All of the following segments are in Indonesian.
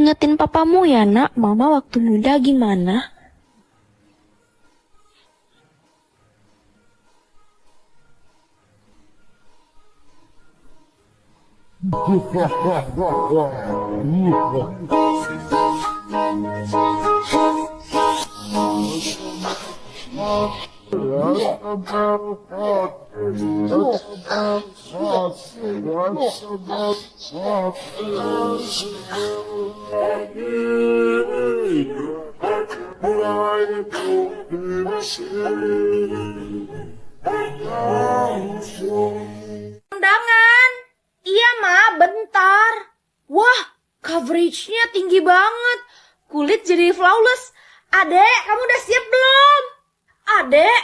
ingetin papamu ya nak, mama waktu muda gimana? Undangan. Iya, Ma, bentar. Wah, coveragenya tinggi banget. Kulit jadi flawless. Adek, kamu udah siap belum? Adek,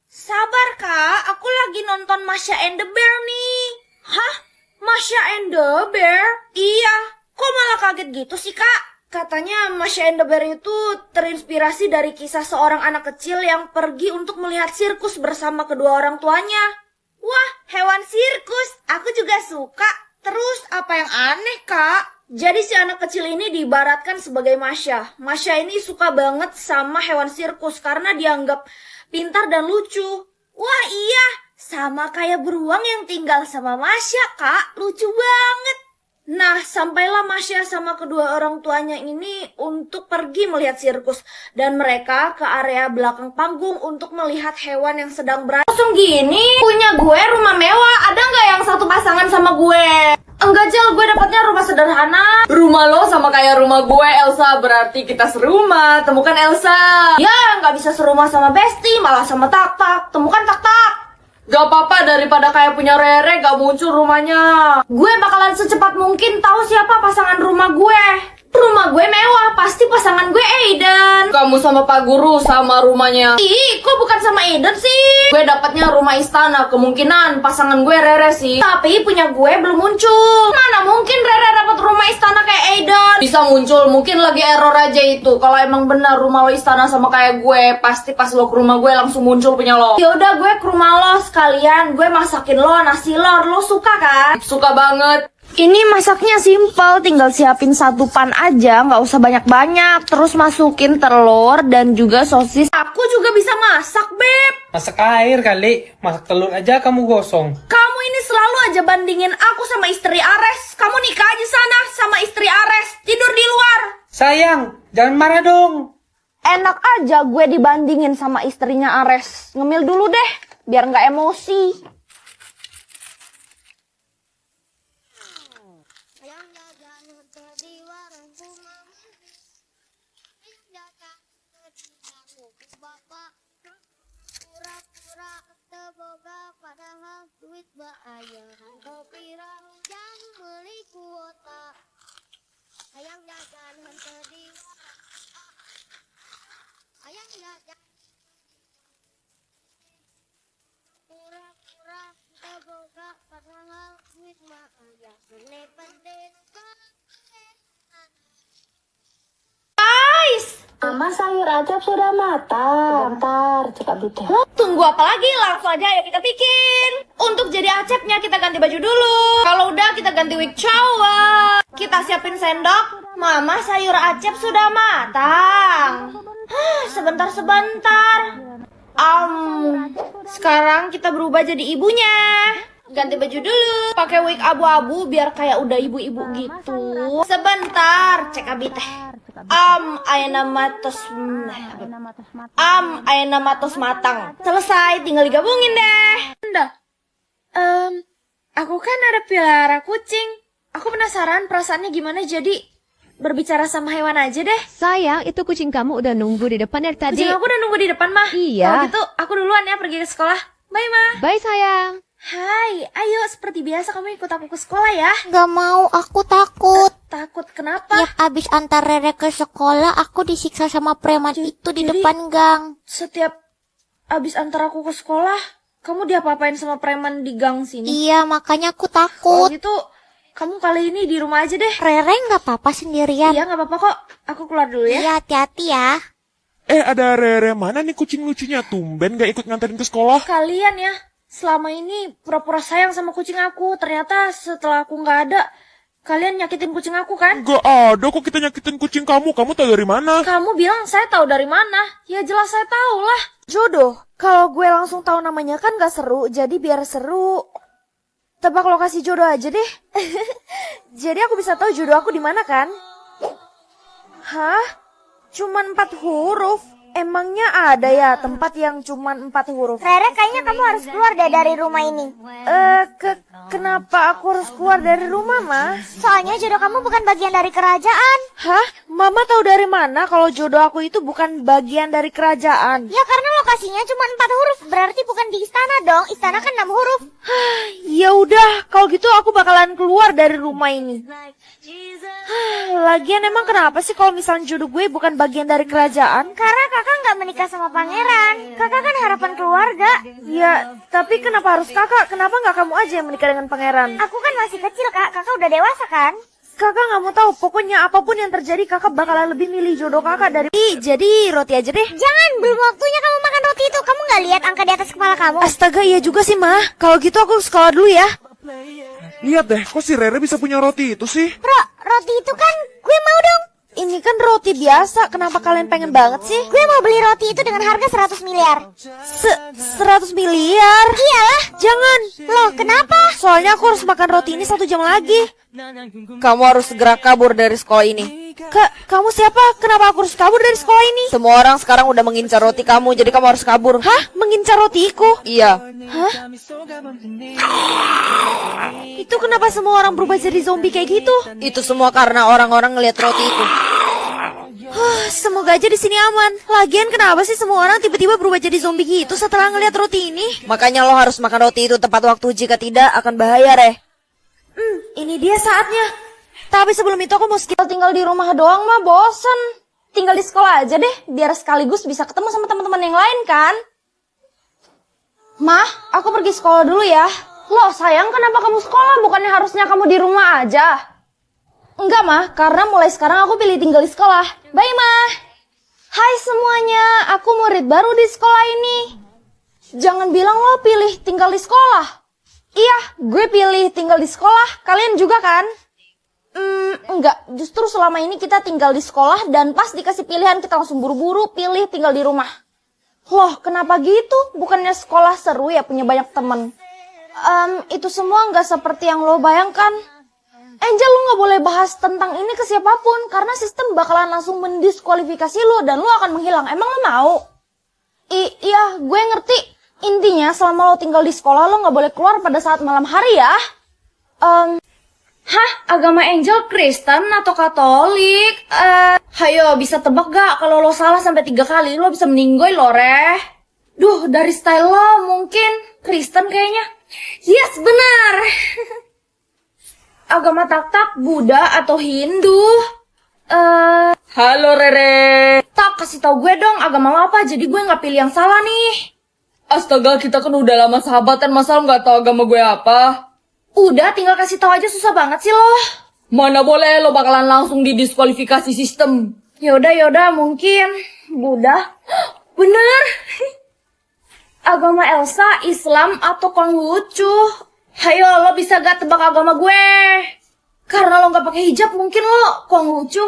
sabar, Kak. Aku lagi nonton Masha and the Bear nih. Hah? Masha and the Bear? Iya. Kok malah kaget gitu sih, Kak? Katanya Masha and the Bear itu terinspirasi dari kisah seorang anak kecil yang pergi untuk melihat sirkus bersama kedua orang tuanya. Wah, hewan sirkus. Aku juga suka. Terus apa yang aneh, Kak? Jadi si anak kecil ini diibaratkan sebagai Masha. Masha ini suka banget sama hewan sirkus karena dianggap pintar dan lucu. Wah iya, sama kayak beruang yang tinggal sama Masha, Kak. Lucu banget. Nah, sampailah Masha sama kedua orang tuanya ini untuk pergi melihat sirkus. Dan mereka ke area belakang panggung untuk melihat hewan yang sedang berantem. Langsung gini, punya gue rumah mewah. Ada nggak yang satu pasangan sama gue? Enggak, Jel, gue dapatnya rumah sederhana. Rumah lo sama kayak rumah gue, Elsa. Berarti kita serumah. Temukan Elsa. Ya, nggak bisa serumah sama Besti, malah sama Tak-Tak. Temukan Tak-Tak. Gak apa-apa, daripada kayak punya Rere gak muncul rumahnya. Gue bakalan secepat mungkin tahu siapa pasangan rumah gue. Rumah gue mewah, pasti pasangan gue Aiden. Kamu sama Pak Guru sama rumahnya. Ih, kok bukan sama Aiden sih? Gue dapatnya rumah istana, kemungkinan pasangan gue Rere sih. Tapi punya gue belum muncul. Mana mungkin Rere dapat rumah istana kayak Aiden? Bisa muncul, mungkin lagi error aja itu. Kalau emang benar rumah lo istana sama kayak gue, pasti pas lo ke rumah gue langsung muncul punya lo. Yaudah, gue ke rumah lo sekalian. Gue masakin lo nasi lor. Lo suka kan? Suka banget. Ini masaknya simpel, tinggal siapin satu pan aja, nggak usah banyak-banyak. Terus masukin telur dan juga sosis. Aku juga bisa masak, Beb. Masak air kali, masak telur aja kamu gosong. Kamu ini selalu aja bandingin aku sama istri Ares. Kamu nikah aja sana sama istri Ares, tidur di luar. Sayang, jangan marah dong. Enak aja gue dibandingin sama istrinya Ares. Ngemil dulu deh, biar nggak emosi. Padahal duit bahaya kopira jam beli kuota ayang jajan henteu ayang jajan pura-pura teu boga padahal duit bahaya gede pendet. Guys, Mama sayur acap sudah matang. Bentar, cekap detail. tunggu apa lagi? Langsung aja ayo kita bikin. Untuk jadi acepnya kita ganti baju dulu. Kalau udah kita ganti wig cowok. Kita siapin sendok. Mama sayur acep sudah matang. Sebentar-sebentar. Sekarang kita berubah jadi ibunya. Ganti baju dulu. Pakai wig abu-abu biar kayak udah ibu-ibu gitu. Sebentar, cek abi teh. Ayeuna matos matang. Selesai, tinggal digabungin deh. Aku kan ada pelihara kucing. Aku penasaran perasaannya gimana jadi berbicara sama hewan aja deh. Sayang, itu kucing kamu udah nunggu di depan dari tadi. Kucing aku udah nunggu di depan, Mah. Iya. Kalau gitu, aku duluan ya pergi ke sekolah. Bye, Mah. Bye, sayang. Hai, ayo seperti biasa kamu ikut aku ke sekolah ya. Gak mau, aku takut. Takut kenapa? Tiap abis antar Rere ke sekolah, aku disiksa sama preman itu di depan gang. Setiap abis antar aku ke sekolah, kamu diapa-apain sama preman di gang sini? Iya, makanya aku Kalau takut. gitu, kamu kali ini di rumah aja deh. Rere nggak apa-apa sendirian. Iya, nggak apa-apa kok. Aku keluar dulu ya. Iya, hati-hati ya. Ada Rere mana nih kucing lucunya? Tumben gak ikut nganterin ke sekolah? Kalian ya, selama ini pura-pura sayang sama kucing aku. Ternyata setelah aku nggak ada, Kalian nyakitin kucing aku kan? Gak ada kok kita nyakitin kucing kamu. Kamu tahu dari mana? Kamu bilang saya tahu dari mana? Ya jelas saya tahu lah. Jodoh. Kalau gue langsung tahu namanya kan gak seru, jadi biar seru. Tebak lokasi jodoh aja deh. Jadi aku bisa tahu jodoh aku di mana kan? Hah? Cuman 4 huruf? Emangnya ada ya tempat yang cuman 4 huruf? Rere, kayaknya kamu harus keluar deh dari rumah ini. Kenapa aku harus keluar dari rumah, Ma? Soalnya jodoh kamu bukan bagian dari kerajaan. Hah? Mama tahu dari mana kalau jodoh aku itu bukan bagian dari kerajaan? Ya karena lokasinya cuma 4 huruf, berarti bukan di istana dong. Istana kan 6 huruf. Ya udah, kalau gitu aku bakalan keluar dari rumah ini. Lagian emang kenapa sih kalau misalnya jodoh gue bukan bagian dari kerajaan? Karena kakak nggak menikah sama pangeran. Kakak kan harapan keluarga. Ya, tapi kenapa harus kakak? Kenapa nggak kamu aja yang menikah dengan pangeran? Aku kan masih kecil, Kak. Kakak udah dewasa kan? Kakak nggak mau tahu, pokoknya apapun yang terjadi kakak bakalan lebih milih jodoh kakak dari... Jadi roti aja deh. Jangan, belum waktunya kamu makan roti itu. Kamu nggak lihat angka di atas kepala kamu? Astaga, iya juga sih, Ma. Kalau gitu aku sekolah dulu ya. Lihat deh, kok si Rere bisa punya roti itu sih? Roti itu kan gue mau dong. Ini kan roti biasa, kenapa kalian pengen banget sih? Gue mau beli roti itu dengan harga 100 miliar. 100 miliar? Iyalah. Jangan. Loh, kenapa? Soalnya aku harus makan roti ini 1 jam lagi. Kamu harus segera kabur dari sekolah ini. Kamu siapa? Kenapa aku harus kabur dari sekolah ini? Semua orang sekarang udah mengincar roti kamu, jadi kamu harus kabur. Hah? Mengincar rotiku? Iya. Hah? Itu kenapa semua orang berubah jadi zombie kayak gitu? Itu semua karena orang-orang ngelihat roti itu. Semoga aja di sini aman. Lagian kenapa sih semua orang tiba-tiba berubah jadi zombie gitu setelah ngelihat roti ini? Makanya lo harus makan roti itu tepat waktu, jika tidak akan bahaya, Reh. Ini dia saatnya. Tapi sebelum itu aku mau tinggal di rumah doang mah bosen. Tinggal di sekolah aja deh, biar sekaligus bisa ketemu sama teman-teman yang lain kan. Mah, aku pergi sekolah dulu ya. Loh sayang, kenapa kamu sekolah? Bukannya harusnya kamu di rumah aja? Enggak mah, karena mulai sekarang aku pilih tinggal di sekolah. Bye mah. Hai semuanya, aku murid baru di sekolah ini. Jangan bilang lo pilih tinggal di sekolah. Iya, gue pilih tinggal di sekolah. Kalian juga kan? Enggak, justru selama ini kita tinggal di sekolah dan pas dikasih pilihan kita langsung buru-buru pilih tinggal di rumah. Loh, kenapa gitu? Bukannya sekolah seru ya punya banyak temen? Itu semua nggak seperti yang lo bayangkan. Angel, lo nggak boleh bahas tentang ini ke siapapun karena sistem bakalan langsung mendiskualifikasi lo dan lo akan menghilang. Emang lo mau? Iya, gue ngerti. Intinya selama lo tinggal di sekolah lo nggak boleh keluar pada saat malam hari ya. Hah? Agama Angel Kristen atau Katolik? Hayo bisa tebak gak kalau lo salah sampai 3 kali lo bisa meninggoy lo, Reh. Duh, dari style lo mungkin Kristen kayaknya. Yes, benar. Agama Tak-Tak, Buddha atau Hindu? Halo Rere. Tak, kasih tau gue dong agama lo apa, jadi gue gak pilih yang salah nih. Astaga, kita kan udah lama sahabatan, masa lo gak tau agama gue apa? Udah, tinggal kasih tahu aja, susah banget sih lo. Mana boleh, lo bakalan langsung didiskualifikasi sistem. Yaudah, mungkin Buddha. Bener. Agama Elsa, Islam, atau Konghucu? Hayo, lo bisa gak tebak agama gue? Karena lo gak pakai hijab, mungkin lo Konghucu.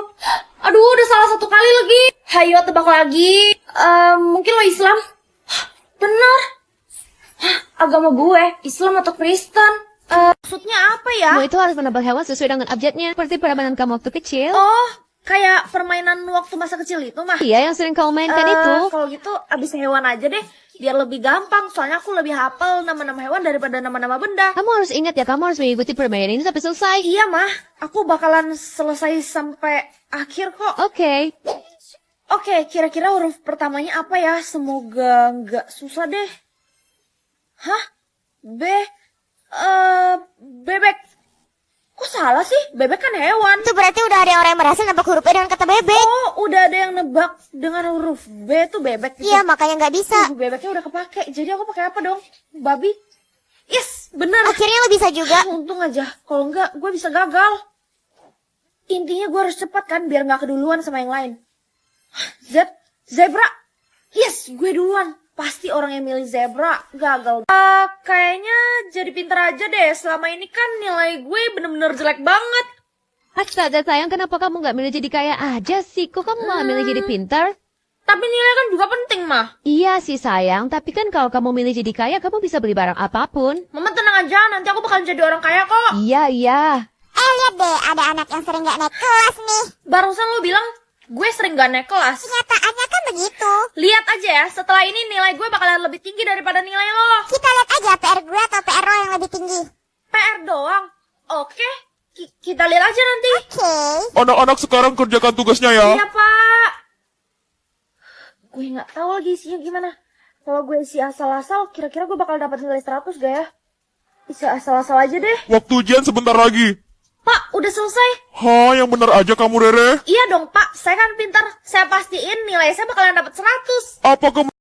Aduh, udah salah 1 kali lagi. Hayo, tebak lagi. Mungkin lo Islam. Bener. Agama gue, Islam atau Kristen? Maksudnya apa ya? Kamu itu harus menebak hewan sesuai dengan abjadnya. Seperti permainan kamu waktu kecil. Oh, kayak permainan waktu masa kecil itu mah? Iya, yang sering kamu mainkan itu. Kalau gitu abis hewan aja deh, biar lebih gampang. Soalnya aku lebih hafal nama-nama hewan daripada nama-nama benda. Kamu harus ingat ya, kamu harus mengikuti permainan ini sampai selesai. Iya mah, aku bakalan selesai sampai akhir kok. Oke, kira-kira huruf pertamanya apa ya? Semoga nggak susah deh. Hah? Bebek. Kok salah sih? Bebek kan hewan. Itu berarti udah ada orang yang berhasil nebak huruf B dengan kata bebek. Oh, udah ada yang nebak dengan huruf B tuh bebek gitu. Iya, makanya nggak bisa. Bebeknya udah kepake. Jadi aku pakai apa dong? Babi? Yes, bener. Akhirnya lo bisa juga. Untung aja. Kalau enggak, gue bisa gagal. Intinya gue harus cepat kan, biar nggak keduluan sama yang lain. Zebra. Yes, gue duluan. Pasti orang yang milih zebra gagal. Kayaknya jadi pinter aja deh. Selama ini kan nilai gue bener-bener jelek banget. Astaga sayang, kenapa kamu nggak milih jadi kaya aja sih? Kok kamu malah milih jadi pintar? Tapi nilai kan juga penting, Mah. Iya sih sayang, tapi kan kalau kamu milih jadi kaya, kamu bisa beli barang apapun. Mama tenang aja, nanti aku bakal jadi orang kaya kok. Iya, iya. Lihat deh, ada anak yang sering gak naik kelas nih. Barusan lo bilang, gue sering gak naik kelas. Kenyataannya kan begitu. Lihat aja ya, setelah ini nilai gue bakalan lebih tinggi daripada nilai lo. Kita lihat aja PR gue atau PR lo yang lebih tinggi. PR doang. Oke, kita lihat aja nanti. Oke. Anak-anak sekarang kerjakan tugasnya ya. Iya, Pak. Gue nggak tahu lagi isinya gimana. Kalau gue isi asal-asal, kira-kira gue bakal dapat nilai 100 gak ya? Isi asal-asal aja deh. Waktu ujian sebentar lagi. Pak, udah selesai. Hah, yang bener aja kamu, Rere. Iya dong, Pak. Saya kan pintar. Saya pastiin nilai saya bakalan dapat 100. Apa kamu